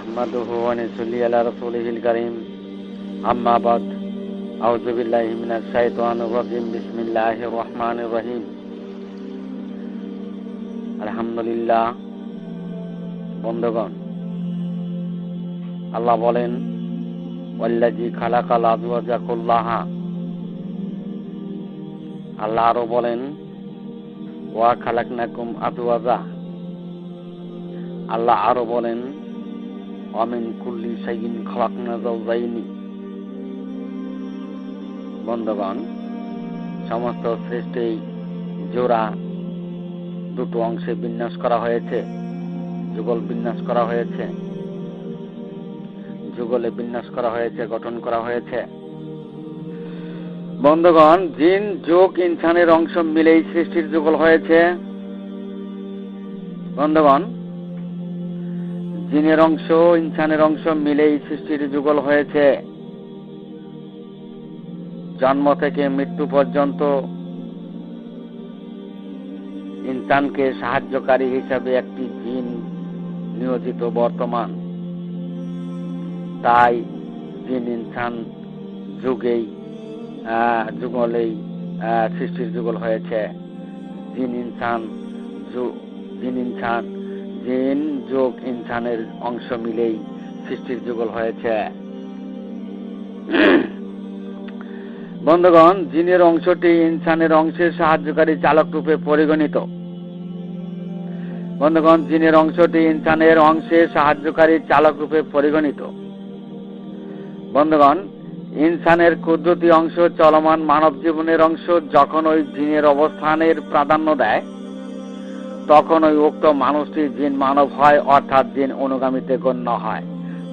نحمده ونصلي على رسوله الكريم أما بعد أعوذ بالله من الشيطان الرجيم بسم الله الرحمن الرحيم আলহামদুলিল্লাহ। বন্ধুগণ, আল্লাহ বলেন ওয়াল্লাযী খালাকাল আজওয়াজা কুল্লাহা। আল্লাহ আরো বলেন ওয়া খালাকনাকুম আজওয়াজা। আল্লাহ আরো বলেন ওয়ামিন কুল্লি শাইইন খালাকনা যাওজাইনি। বন্ধুগণ, সমস্ত সৃষ্টি জোড়া দুটো অংশে বিন্যাস করা হয়েছে, যুগল বিন্যাস করা হয়েছে, যুগলে বিন্যাস করা হয়েছে, গঠন করা হয়েছে। বন্ধুগণ, জিন যোগ ইনসানের অংশ মিলেই সৃষ্টির যুগল হয়েছে। বন্ধুগণ, জিনের অংশ ইনসানের অংশ মিলেই সৃষ্টির যুগল হয়েছে। জন্ম থেকে মৃত্যু পর্যন্ত ইনসানকে সাহায্যকারী হিসাবে একটি জিন নিয়োজিত বর্তমান। তাই জিন ইনসান যুগলেই সৃষ্টির যুগল হয়েছে। জিন যোগ ইনসানের অংশ মিলেই সৃষ্টির যুগল হয়েছে। বন্ধুগণ, জিনের অংশটি ইনসানের অংশের সাহায্যকারী চালক রূপে পরিগণিত। বন্ধুগণ, জিনের অংশটি ইনসানের অংশের সাহায্যকারী চালক রূপে পরিগণিত। বন্ধুগণ, ইনসানের কুদরতি অংশ চলমান মানব জীবনের অংশ যখন ওই জিনের অবস্থানের প্রাধান্য দেয়, তখন ওই উক্ত মানুষটি জিন মানব হয়, অর্থাৎ জিন অনুগামীতে গণ্য হয়।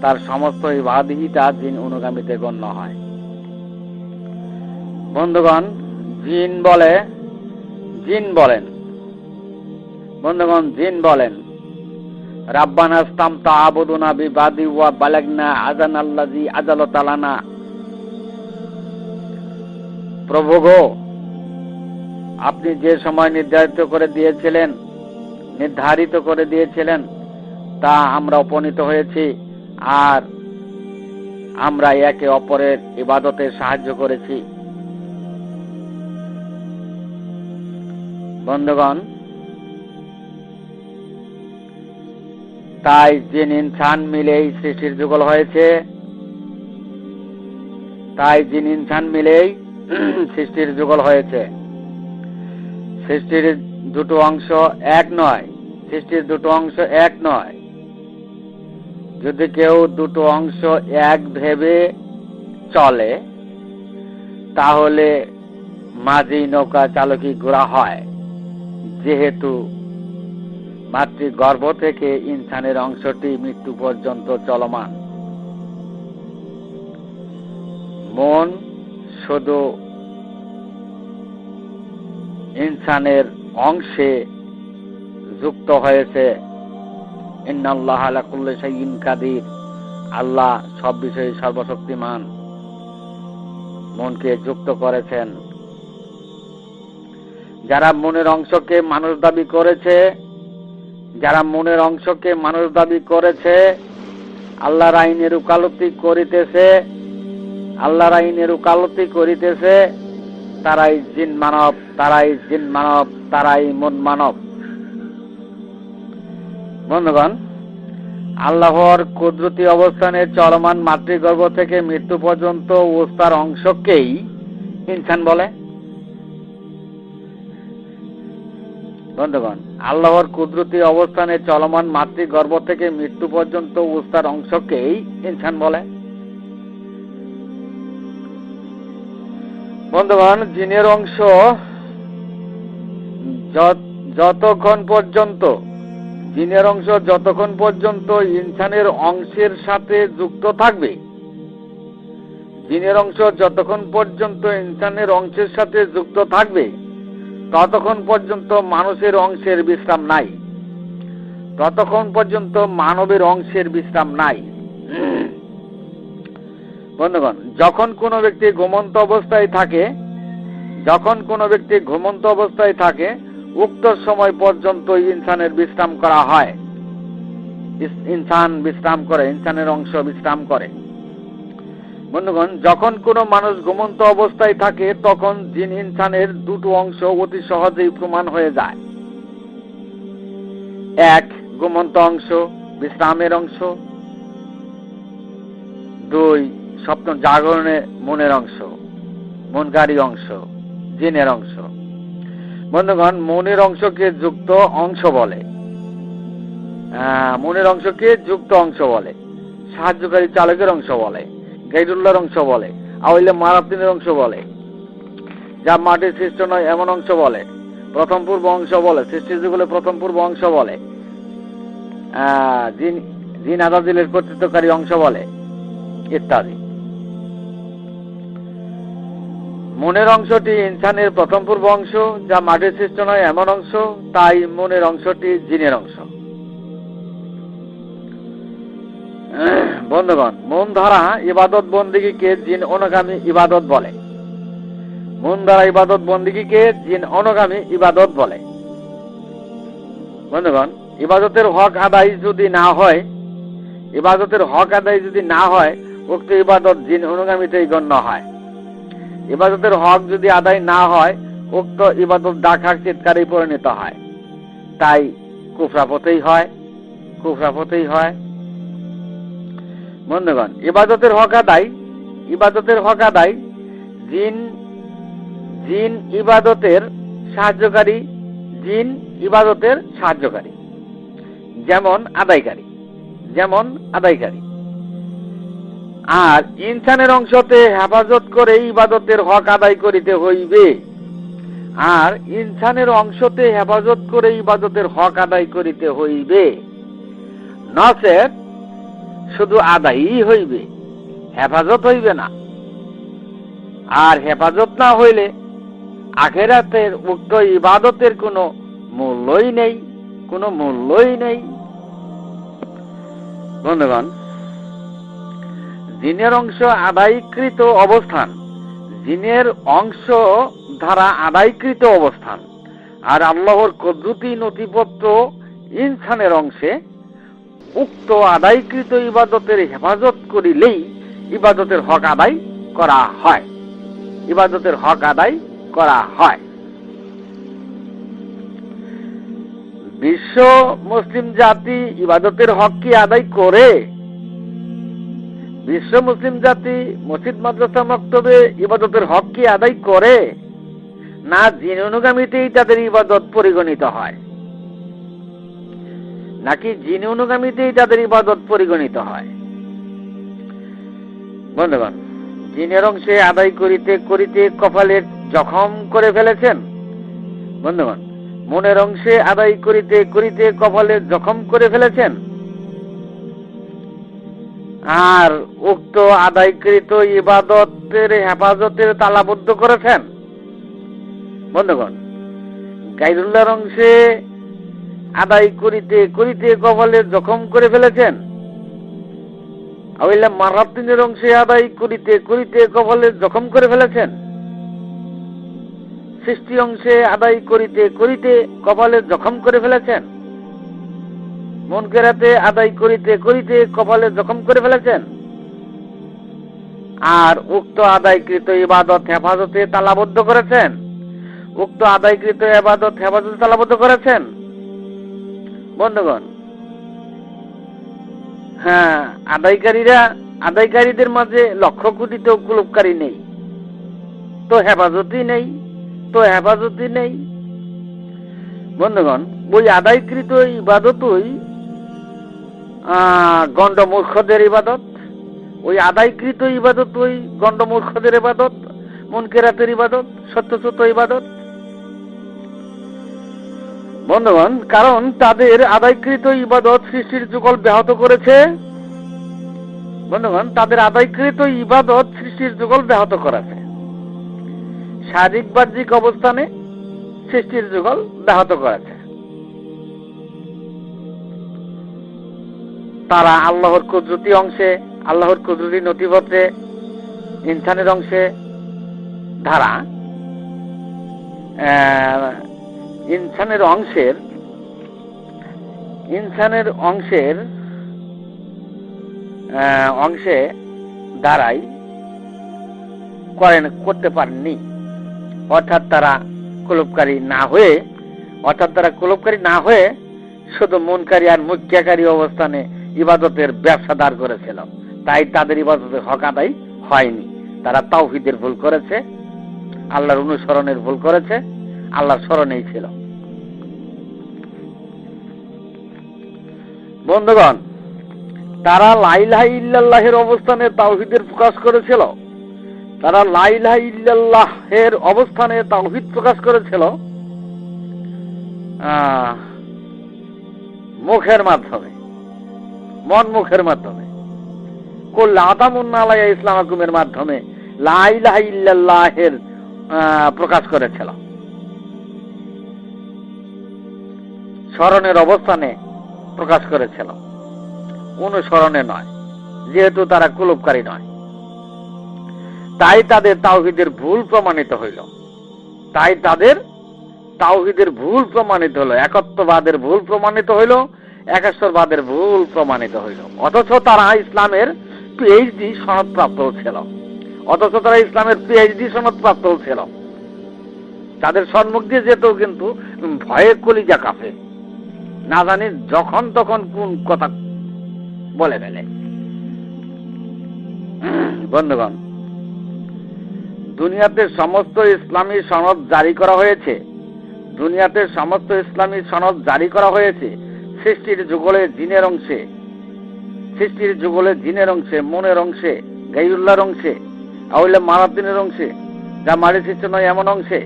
তার সমস্ত ইবাদতই জিন অনুগামীতে গণ্য হয়। বন্ধুগণ, জিন বলেন রাব্বানা ইসতামতা আবুদুনা বিবাদি ওয়া বালাগনা আযানাল্লাযী আযালাতা লানা। প্রভু গো, আপনি যে সময় নির্ধারিত করে দিয়েছিলেন তা আমরা উপনীত হয়েছি, আর আমরা একে অপরের ইবাদতে সাহায্য করেছি। বন্ধুগণ, তাই জিন ইনসান মিলেই সৃষ্টির যুগল হয়েছে। সৃষ্টির দুটো অংশ এক নয়। যদি কেউ দুটো অংশ এক ভেবে চলে, তাহলে মাঝি নৌকা চালকই গোড়া হয়। যেহেতু মাতৃগর্ভ থেকে ইনসানের অংশটি মৃত্যু পর্যন্ত চলমান। মন শুধু ইনসানের অংশে যুক্ত হয়েছে। ইন্নাল্লাহা আলা কুল্লি শাইইন কাদির। আল্লাহ সব বিষয়ে সর্বশক্তিমান। মনকে যুক্ত করেছেন। যারা মনের অংশকে মানুষ দাবি করেছে, আল্লাহর আইনের উকালতি করিতেছে, তারাই জিন মানব, তারাই মন মানব। বন্ধুগণ, আল্লাহর কুদরতি অবস্থানে চলমান মাতৃগর্ভ থেকে মৃত্যু পর্যন্ত অবস্থার অংশকেই ইনসান বলে। বন্ধুগণ, আল্লাহর কুদরতি অবস্থানে চলমান মাতৃগর্ভ থেকে মৃত্যু পর্যন্ত অবস্থার অংশকেই ইনসান বলে। বন্ধুগণ, জিনের অংশ যতক্ষণ পর্যন্ত ইনসানের অংশের সাথে যুক্ত থাকবে, ততক্ষণ পর্যন্ত মানুষের অংশের বিশ্রাম নাই, মানবের অংশের বিশ্রাম নাই। বন্ধুগণ, যখন কোনো ব্যক্তি ঘুমন্ত অবস্থায় থাকে, উক্ত সময় পর্যন্ত ইনসানের বিশ্রাম করা হয়। ইনসান বিশ্রাম করে, ইনসানের অংশ বিশ্রাম করে। বন্ধুগণ, যখন কোনো মানুষ ঘুমন্ত অবস্থায় থাকে তখন জিন ইনসানের দুটো অংশ অতি সহজেই প্রমাণ হয়ে যায়। এক, ঘুমন্ত অংশ বিশ্রামের অংশ। দুই, স্বপ্ন জাগরণে মনের অংশ, মনকারী অংশ, জিনের অংশ। বন্ধুগণ, মনের অংশকে যুক্ত অংশ বলে, মনের অংশকে যুক্ত অংশ বলে, সাহায্যকারী চালকের অংশ বলে, গাইডুল্লাহর অংশ বলে, আওয়াইলে মারাতিনের অংশ বলে, যা মাটির সৃষ্ট নয় এমন অংশ বলে, প্রথম পূর্ব অংশ বলে, সৃষ্টির যুগলে প্রথম পূর্ব অংশ বলে, জিন আদাদিলের কর্তৃত্বকারী অংশ বলে, ইত্যাদি। মনের অংশটি ইনসানের প্রথম পূর্ব অংশ, যা মাটির সৃষ্ট নয় এমন অংশ, তাই মনের অংশটি জিনের অংশ। বন্ধুগণ, মন দ্বারা ইবাদত বন্দিগিকে জিন অনুগামী ইবাদত বলে। মন দ্বারা ইবাদত বন্দিগিকে জিন অনুগামী ইবাদত বলে। বন্ধুগণ, ইবাদতের হক আদায় যদি না হয়, ইবাদতের হক আদায় যদি না হয়, উক্ত ইবাদত জিন অনুগামীতেই গণ্য হয়। ইবাদতের হক যদি আদায় না হয়, উক্ত ইবাদত ডাকার চিৎকারে পরিণত হয়, তাই কুফরাপতেই হয়, কুফরাপতেই হয়। বন্ধুগণ, ইবাদতের হক আদায় জিন ইবাদতের সাহায্যকারী, জিন ইবাদতের সাহায্যকারী, যেমন আদায়কারী। আর ইনসানের অংশতে হেফাজত করে ইবাদতের হক আদায় করিতে হইবে। আর ইনসানের অংশতে হেফাজত করে ইবাদতের হক আদায় করিতে হইবে, নচেত শুধু আদায়ই হইবে, হেফাজত হইবে না। আর হেফাজত না হইলে আখিরাতের উক্ত ইবাদতের কোনো মূল্যই নেই। বন্ধুগণ, জিনের অংশ আদায়কৃত অবস্থান, জিনের অংশ দ্বারা আদায়কৃত অবস্থান, আর আল্লাহর কুদরতি নথিপত্র ইনসানের অংশে উক্ত আদায়কৃত ইবাদতের হেফাজত করিলেই ইবাদতের হক আদায় করা হয়, ইবাদতের হক আদায় করা হয়। বিশ্ব মুসলিম জাতি ইবাদতের হক কি আদায় করে? বিশ্ব মুসলিম জাতি মসজিদ মাদ্রাসা মক্তবে ইবাদতের হক কি আদায় করে, না জিন অনুগামীতেই তাদের ইবাদত পরিগণিত হয়? নাকি জিন অনুগামীতেই তাদের ইবাদত পরিগণিত হয়? বন্ধুগণ, জিনের অংশে আদায় করিতে করিতে কপালের জখম করে ফেলেছেন। বন্ধুগণ, মনের অংশে আদায় করিতে করিতে কপালের জখম করে ফেলেছেন, আর উক্ত আদায়কৃত ইবাদতের হেফাজতের তালাবদ্ধ করেছেন। বন্ধুগণ, গাইরুল্লাহর অংশে আদায় করিতে করিতে কপালের জখম করে ফেলেছেন, আওয়াইলা মারাতিনের অংশে আদায় করিতে করিতে কপালের জখম করে ফেলেছেন, সৃষ্টি অংশে আদায় করিতে করিতে কপালের জখম করে ফেলেছেন, মুনকেরাতে আদায় করিতে করিতে কপালের জখম করে ফেলেছেন, আর উক্ত আদায়কৃত ইবাদত হেফাজতে তালাবদ্ধ করেছেন, উক্ত আদায়কৃত ইবাদত হেফাজতে তালাবদ্ধ করেছেন। বন্ধুগণ, হ্যাঁ, আদায়কারীদের মাঝে লক্ষ কোটি তো কুলুপকারী নেই, তো হেফাজতই নেই। বন্ধুগণ, ওই আদায়কৃত ইবাদতই গণ্ডমূর্খদের ইবাদত, ওই আদায়কৃত ইবাদতই গণ্ডমূর্খদের ইবাদত, মুনকেরাতের ইবাদত, সত্যসত্য ইবাদত। বন্ধুগণ, কারণ তাদের আদায়কৃত ইবাদত সৃষ্টির যুগল ব্যাহত করেছে। বন্ধুগণ, তাদের আদায়কৃত ইবাদত সৃষ্টির যুগল ব্যাহত করেছে, শারীরিক বাহ্যিক অবস্থানে সৃষ্টির যুগল ব্যাহত করেছে। তারা আল্লাহর কুদরতি অংশে, আল্লাহর কুদরতি নথিপত্রে ইনসানের অংশে ধারা ইনসানের অংশের অংশে দ্বারাই করতে পারেননি। অর্থাৎ তারা কুলুপকারী না হয়ে শুধু মুনকারী আর মুক্তিয়াকারী অবস্থানে ইবাদতের ব্যবসা দাঁড় করেছিল। তাই তাদের ইবাদতের হক আদায় হয়নি। তারা তাওহীদের ভুল করেছে, আল্লাহর অনুসরণের ভুল করেছে, আল্লাহর স্মরণেই ছিল। বন্ধুগণ, তারা লা ইলাহা ইল্লাল্লাহের অবস্থানে তাওহীদের প্রকাশ করেছিল। তারা লা ইলাহা ইল্লাল্লাহের অবস্থানে তাওহীদ প্রকাশ করেছিল মুখের মাধ্যমে, মুখের মাধ্যমে, কুল আতামুন্না আলাইয়া ইসলামাকুমের মাধ্যমে লা ইলাহা ইল্লাল্লাহের প্রকাশ করেছিল। স্মরণের অবস্থানে প্রকাশ করেছিল, অনুসরণে নয়, যেহেতু তারা কুলুপকারী নয়। তাই তাদের তাওহীদের ভুল প্রমাণিত হইল। একত্ববাদের ভুল প্রমাণিত হইল, একেশ্বরবাদের ভুল প্রমাণিত হইল। অথচ তারা ইসলামের পিএইচডি সনদপ্রাপ্ত ছিল। তাদের সম্মুখ দিয়ে যেত, কিন্তু ভয়ে কলিজা কাঁপে, না জানি যখন তখন কোন কথা বলে ফেলে। বন্ধুগণ, দুনিয়াতে সমস্ত ইসলামী সনদ জারি করা হয়েছে। সৃষ্টির যুগলে জিনের অংশে, মনের অংশে, গাইউল্লাহর অংশে, আউলিয়া মারাদ্দিনের অংশে, যা মারি সৃষ্টি নয় এমন অংশে,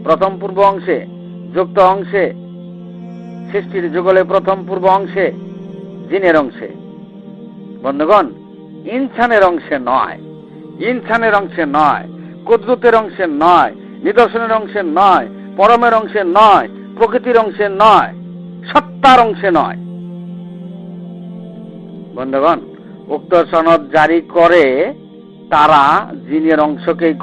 প্রথম পূর্ব অংশে, যুক্ত অংশে, সৃষ্টির যুগলে প্রথম পূর্ব অংশে, জিনের অংশে। বন্ধুগণ, ইনসানের অংশে নয়, কুদরতের অংশে নয়, নিদর্শনের অংশে নয়, পরমের অংশে নয়, প্রকৃতির অংশে নয়, সত্তার অংশে নয়। বন্ধুগণ, উক্ত সনদ জারি করে তারা জিনের অংশকেই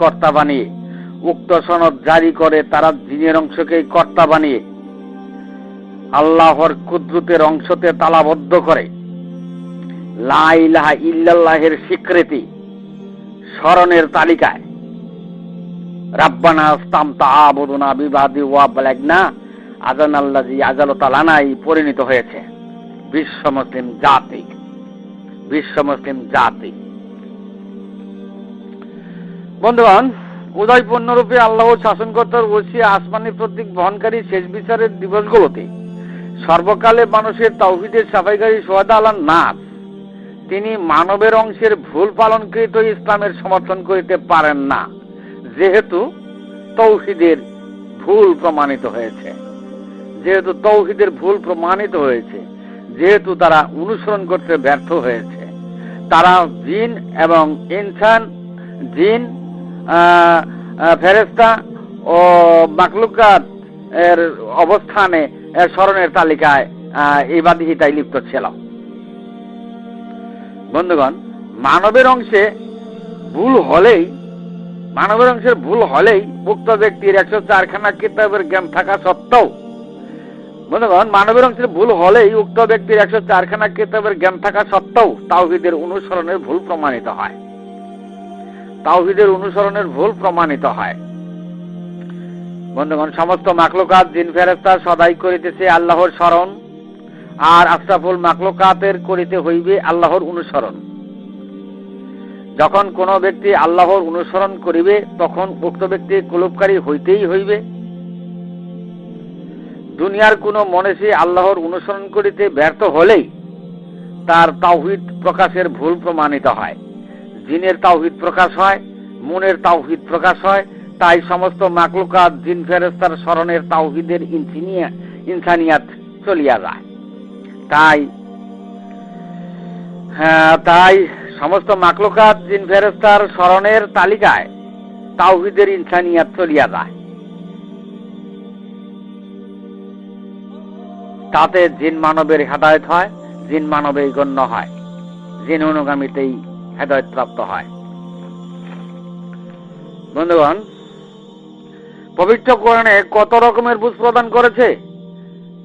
কর্তা বানিয়ে আল্লাহর কুদরতের অংশতে তালাবদ্ধ করে লা ইলাহা ইল্লাল্লাহের স্বীকৃতি স্মরণের তালিকায় রাব্বানা আস্তামতা আবুদুনা বিবাদি ওয়া বালাগনা আযানাল্লাযী আযালাতা লানাই পরিণত হয়েছে বিশ্ব মুসলিম জাতি। বন্ধুগণ, উদয়পূর্ণরূপে আল্লাহ শাসনকর্তার ওসি আসমানি প্রতীক বহনকারী শেষ বিচারের দিবসগুলোতে সর্বকালে মানুষের তাওহীদের সাফাইকারী শুহাদা আলান নাস তিনি মানবের অংশের ভুল পালনকৃত ইসলামের সমর্থন করিতে পারেন না, যেহেতু তাওহীদের ভুল প্রমাণিত হয়েছে, যেহেতু তারা অনুসরণ করতে ব্যর্থ হয়েছে। তারা জিন এবং ইনসান, জিন, ফেরেশতা ও মাখলুকাত এর অবস্থানে স্মরণের তালিকায় ইবাদতিটাই লিপ্ত ছিল। বন্ধুগণ, মানবের অংশের ভুল হলেই উক্ত ব্যক্তির 104খানা কিতাবের জ্ঞান থাকা সত্ত্বেও তাওহীদের অনুসরণের ভুল প্রমাণিত হয়। বন্ধুগণ, সমস্ত মাখলুকাত জিন ফেরেশতা সদাই করিতেছে আল্লাহর স্মরণ, আর আশরাফুল মাখলুকাতের করিতে হইবে আল্লাহর অনুসরণ। যখন কোন ব্যক্তি আল্লাহর অনুসরণ করিবে, তখন উক্ত ব্যক্তি কুলুপকারী হইতেই হইবে। দুনিয়ার কোন মনীষী আল্লাহর অনুসরণ করিতে ব্যর্থ হলেই তার তাওহীদ প্রকাশের ভুল প্রমাণিত হয়। জিনের তাওহীদ প্রকাশ হয়, মনের তাওহীদ প্রকাশ হয়। তাই সমস্ত মাখলুকাত জিন ফেরেশতার স্মরণের তাওহীদের ইনসানিয়াত চলিয়া যায়। তাই সমস্ত মাখলুকাত জিন ফেরেশতার স্মরণের তালিকায় তাওহীদের ইনসানিয়াত চলিয়া যায়। তাতে জিন মানবের হেদায়েত হয়, জিন মানবেই গণ্য হয়, জিন অনুগামীতেই হেদায়েত প্রাপ্ত হয়। বন্ধুগণ, পবিত্র কোরআনে কত রকমের বুঝ প্রদান করেছে,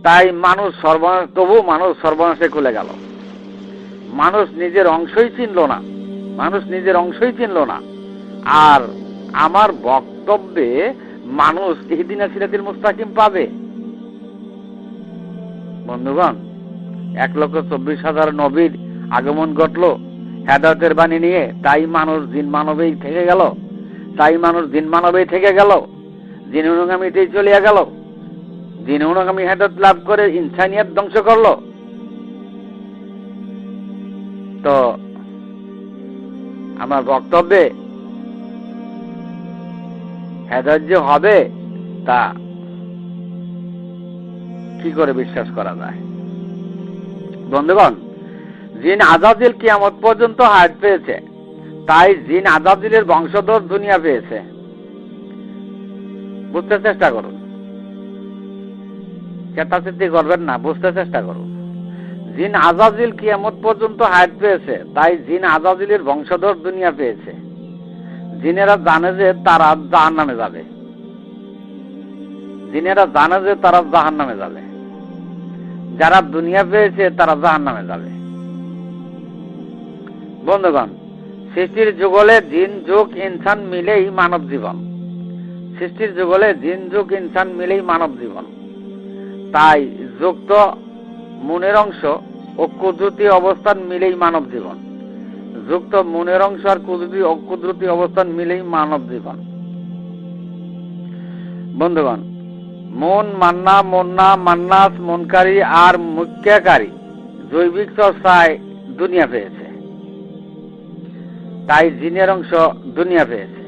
তাই মানুষ সর্বনাশে খুলে গেল। মানুষ নিজের অংশই চিনল না, মানুষ নিজের অংশই চিনল না। আর আমার বক্তব্যে মানুষ ইহদিনা সিরাতিল মুস্তাকিম পাবে। বন্ধুগণ, 1,24,000 নবীর আগমন ঘটলো হেদায়েতের বাণী নিয়ে, তাই মানুষ জিন মানবেই থেকে গেল, তাই মানুষ জিন মানবেই থেকে গেল, জিন অনুগামীতেই চলিয়া গেল, জিন অনুগামী হেদায়েত লাভ করে ইনসানিয়াত ধ্বংস করলো। তো আমার বক্তব্যে হেদায়েত যে হবে তা কি করে বিশ্বাস করা যায়? বন্ধুগণ, জিন আজাজিল কিয়ামত পর্যন্ত হায়াত পেয়েছে, তাই জিন আজাজিলের বংশধর দুনিয়া পেয়েছে। বুঝতে চেষ্টা করুন, চেতাচেতি করবেন না, বুঝতে চেষ্টা করুন। জিন আজাজিল কিয়ামত পর্যন্ত হায়াত পেয়েছে, তাই জিন আজাজিলের বংশধর দুনিয়া পেয়েছে। জিনেরা জানে যে তারা জাহান্নামে যাবে, জিনেরা জানে যে তারা জাহান্নামে যাবে। যারা দুনিয়া পেয়েছে তারা জাহান্নামে যাবে। বন্ধুগণ, সৃষ্টির যুগলে জিন যুগ ইনসান মিলেই মানব জীবন, সৃষ্টির যুগলে জিন যুগ ইনসান মিলেই মানব জীবন। তাই যুক্ত মনের অংশ ও কুদরতি অবস্থান মিলেই মানব জীবন, যুক্ত মনের অংশ আর কুদরতি অবস্থান মিলেই মানব জীবন। বন্ধুগণ, মন, মান্না, মন্না, মান্নাস, মনকারী আর মুক্তিয়াকারী জৈবিক চর্চায় দুনিয়া পেয়েছে, তাই জিনের অংশ দুনিয়া পেয়েছে।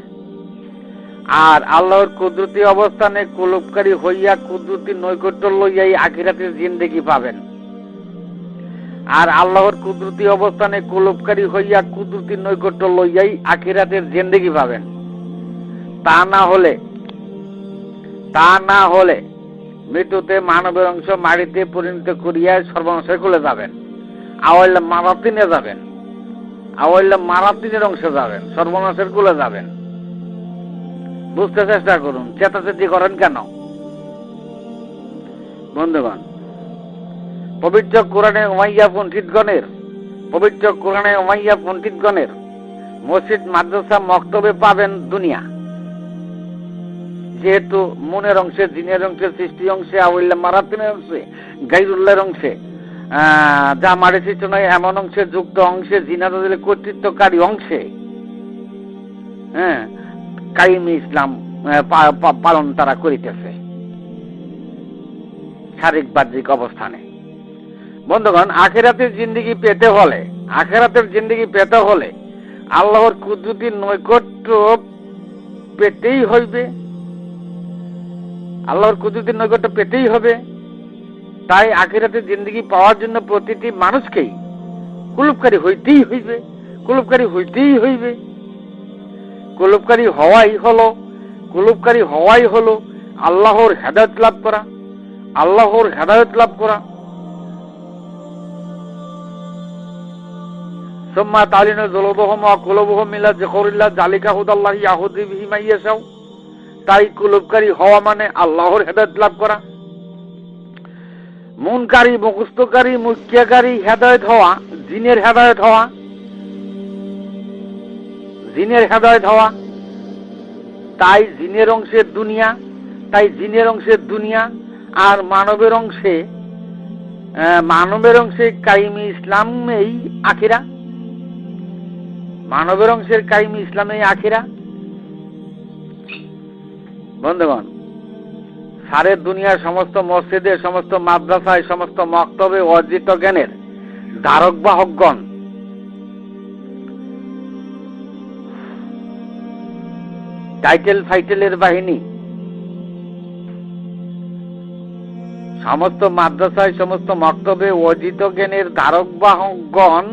আর আল্লাহর কুদরতি অবস্থানে কুলুপকারী হইয়া কুদরতি নৈকট্য লইয়াই আখিরাতের জিন্দেগি পাবেন। আর আল্লাহর কুদরতি অবস্থানে কুলুপকারী হইয়া কুদরতি নৈকট্য লইয়াই আখিরাতের জিন্দেগি পাবেন। তা না হলে মৃত্যুতে মানবের অংশ মাটিতে পরিণত করিয়া সর্বনাশের কুলে যাবেন, আওয়াইলে মারাতিনে যাবেন, আওয়াইলে মারাতিনের অংশে যাবেন, সর্বনাশের কুলে যাবেন। বুঝতে চেষ্টা করুন, চেতাচেতি করেন কেন? বন্ধুগণ, পবিত্র কোরআনে উমাইয়া পণ্ডিতগণের মসজিদ, মাদ্রাসা, মক্তবে পাবেন দুনিয়া। যেহেতু মনের অংশে, জিনের অংশে, সৃষ্টি অংশে, আউল্লা মারাতিনের অংশে, গাইরুল্লাহর অংশে, যা মারি সৃষ্টি নয় এমন অংশে, যুক্ত অংশে, জিনাদের কর্তৃত্বকারী অংশে, কায়েমে ইসলাম পালন তারা করিতেছে শারীরিক বাহ্যিক অবস্থানে। বন্ধুগণ, আখিরাতের জিন্দেগি পেতে হলে আল্লাহর কুদরতির নৈকট্য পেতেই হইবে, আল্লাহর কুদরতির নৈকট্য পেতেই হবে। তাই আখিরাতের জিন্দেগি পাওয়ার জন্য প্রতিটি মানুষকেই কুলুপকারী হইতেই হইবে, কুলুপকারী হইতেই হইবে। কুলুপকারী হওয়াই হলো আল্লাহর হেদায়েত লাভ করা, আল্লাহর হেদায়েত লাভ করা। সুম্মা তালিনু যুলুবুহুম ওয়া কুলুবুহুম মিলা যিকরিল্লাহ যালিকা হুদাল্লাহি ইয়াহদি বিহি মান ইয়াশাউ। তাই কুলুপকারী হওয়া মানে আল্লাহর হেদায়েত লাভ করা। মুনকারী, মুখস্থকারী, মুক্তিয়াকারী হেদায়েত হওয়া, জিনের হেদায়েত হওয়া, জিনের হেদায়েত হওয়া। তাই জিনের অংশে দুনিয়া, আর মানবের অংশে কায়েমে ইসলামেই আখিরা, মানবের অংশের কায়েমে ইসলামেই আখিরা। বন্ধুগণ, সারে দুনিয়ার সমস্ত মসজিদে, সমস্ত মাদ্রাসায়, সমস্ত মক্তবে অর্জিত জ্ঞানের ধারক বাহকগণ টাইটেল ফাইটেলের বাহিনী, সমস্ত মাদ্রাসায়, সমস্ত মক্তবে অর্জিত জ্ঞানের ধারক বাহকগণ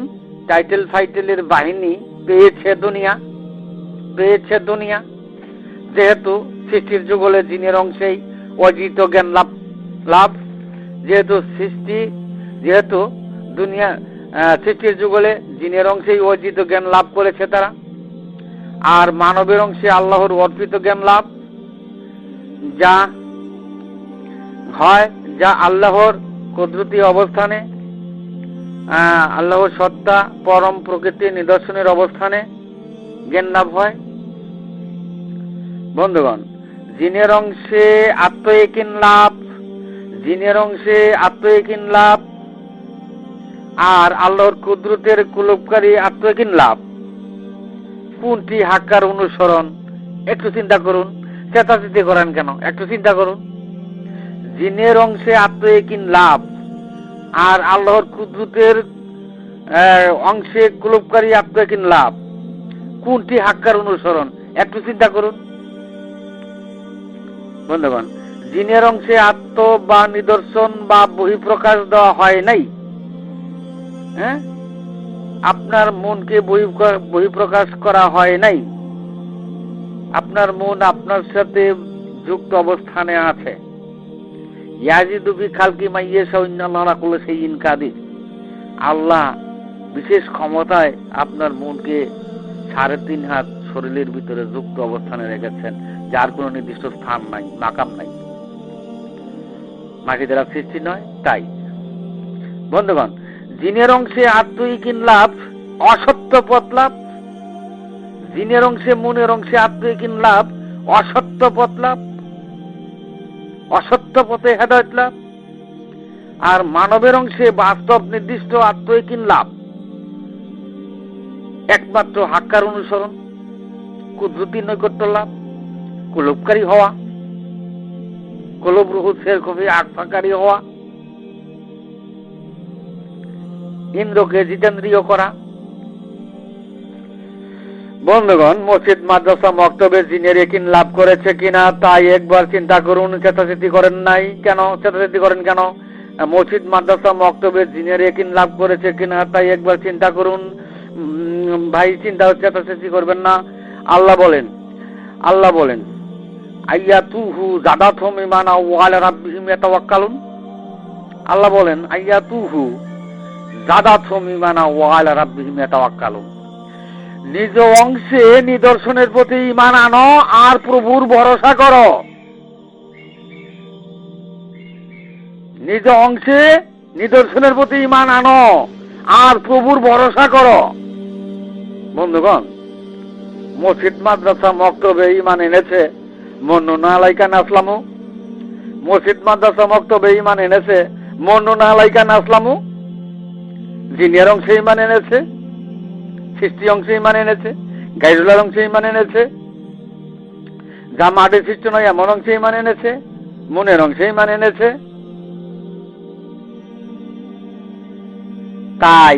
টাইটেল ফাইটেলের বাহিনী পেয়েছে দুনিয়া। যেহেতু সৃষ্টির যুগলে জিনের অংশেই অর্জিত জ্ঞান লাভ, যেহেতু দুনিয়া সৃষ্টির যুগলে জিনের অংশেই অর্জিত জ্ঞান লাভ করেছে তারা। আর মানবের অংশে আল্লাহর অর্পিত জ্ঞান লাভ, যা আল্লাহর কুদরতি অবস্থানে আল্লাহ সত্তা পরম প্রকৃতির নিদর্শনের অবস্থানে জ্ঞান লাভ হয়। বন্ধুগণ, জিনের অংশে আত্ময়কিন লাভ, জিনের অংশে আত্ময়কিন লাভ আর আল্লাহর কুদরতের কুলুপকারী আত্ময়কিন লাভ, কোনটি হাক্কার অনুসরণ? একটু চিন্তা করুন। চেতাচিতি করেন কেন? একটু চিন্তা করুন। জিনের অংশে আত্ময়কিন লাভ আর আল্লাহর কুদরতের অংশে কুলুপকারী আত্ময়কিন লাভ, কোনটি হাক্কার অনুসরণ? একটু চিন্তা করুন। বন্ধুগণ, জিনের অংশে আত্ম বা নিদর্শন বা বহিঃপ্রকাশ দেওয়া হয় নাই। হ্যাঁ, আপনার মনকে বহিঃপ্রকাশ করা হয় নাই। আপনার মন আপনার সাথে যুক্ত অবস্থানে আছে। ইয়াজিদু ফি খালকি মা ইয়াশা ইন্নাল্লাহা আলা কুল্লি শাইইন কাদির। আল্লাহ বিশেষ ক্ষমতায় আপনার মনকে 3.5 হাত শরীরের ভিতরে যুক্ত অবস্থানে রেখেছেন, যার কোনো নির্দিষ্ট স্থান নাই, মাকাম নাই। মাটি দ্বারা সৃষ্টি নয়, তাই। বন্ধুগণ, জিনের অংশে আত্ময়কিন লাভ অসত্য পথ লাভ, জিনের অংশে মনের অংশে আত্ময়কিন লাভ অসত্য পথ লাভ, অসত্য পথে হেদায়েত লাভ। আর মানবের অংশে বাস্তব নির্দিষ্ট আত্ময়কিন লাভ একমাত্র হাক্কার অনুসরণ, কুদরতি নৈকট্য লাভ, কুলুপকারী হওয়া, কলব রুহু শের কবি আকফাকারী হওয়া, ইন্দ্রকে জিতেন্দ্রিয় করা। বন্ধুগণ, মসজিদ মাদ্রাসা মক্তবে জিনের ইয়াকিন লাভ করেছে কিনা তাই একবার চিন্তা করুন। চেতাচেতি করেন নাই কেন? চেতাচেতি করেন কেন? মসজিদ মাদ্রাসা মক্তবে জিনের ইয়াকিন লাভ করেছে কিনা তাই একবার চিন্তা করুন। ভাই, চিন্তা চেতাচেতি করবেন না। আল্লাহ বলেন আইয়াতুহু জাদাতহুম ঈমানা ওয়া আলা রাব্বিহিম ইয়াতাওয়াক্কালুন। আল্লাহ বলেন আইয়াতুহু জাদাতহুম ঈমানা ওয়া আলা রাব্বিহিম ইয়াতাওয়াক্কালুন। নিজ অংশে নিদর্শনের প্রতি ঈমান আনো আর প্রভুর ভরসা করো। নিজ অংশে নিদর্শনের প্রতি ঈমান আনো আর প্রভুর ভরসা করো। বন্ধুগণ, মসজিদ মাদ্রাসা মক্তবে ঈমান এনেছে মন্নুনা আলাইকা নাসলামু। মসজিদ মাদ্রাসা মক্তবে ঈমান এনেছে মন্নুনা আলাইকা নাসলামু। জিনের অংশে ঈমান এনেছে, সৃষ্টি অংশে ঈমান এনেছে, গায়রুল্লাহর অংশে ঈমান এনেছে, যা মাটির সৃষ্টি নয় এমন অংশে ঈমান এনেছে, মনের অংশে ঈমান এনেছে। তাই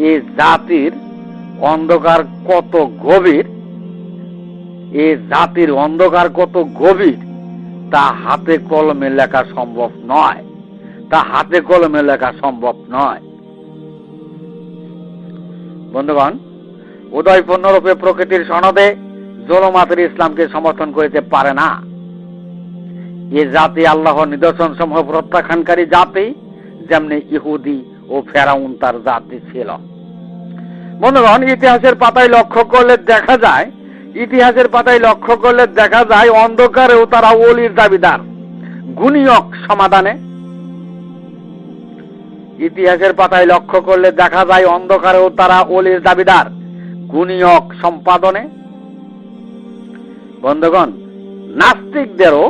এ জাতির অন্ধকার কত গভীর, এ জাতির অন্ধকার কত গভীর তা হাতে কলমে লেখা সম্ভব নয়, তা হাতে কলমে লেখা সম্ভব নয়। বন্ধুগণ, উদয়পূর্ণরূপে প্রকৃতির সনদে জুলুমাতের ইসলামকে সমর্থন করতে পারে না। এ জাতি আল্লাহর নিদর্শন সমূহ প্রত্যাখ্যানকারী জাতি, যেমনি ইহুদি ও ফেরাউন তার জাতি ছিল। বন্ধুগণ, ইতিহাসের পাতায় লক্ষ্য করলে দেখা যায় অন্ধকারেও তারা ওলির দাবিদার, গুণিয়ক সমাধানে। ইতিহাসের পাতায় লক্ষ্য করলে দেখা যায় অন্ধকারেও তারা ওলির দাবিদার, গুণিয়ক সম্পাদনে। বন্ধুগণ, নাস্তিকদেরও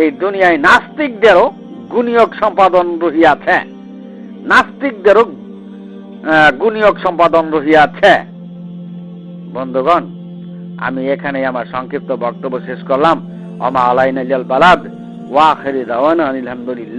এই দুনিয়ায় নাস্তিকদেরও গুণিয়ক সম্পাদন রহিয়াছে, নাস্তিকদেরও গুণিয়ক সম্পাদন রহিয়াছে। বন্ধুগণ, আমি এখানে আমার সংক্ষিপ্ত বক্তব্য শেষ করলাম। ওমা আলাইনা ইল্লাল বালাগ ওয়া আখিরু দাওয়ানা আলহামদুলিল্লাহ।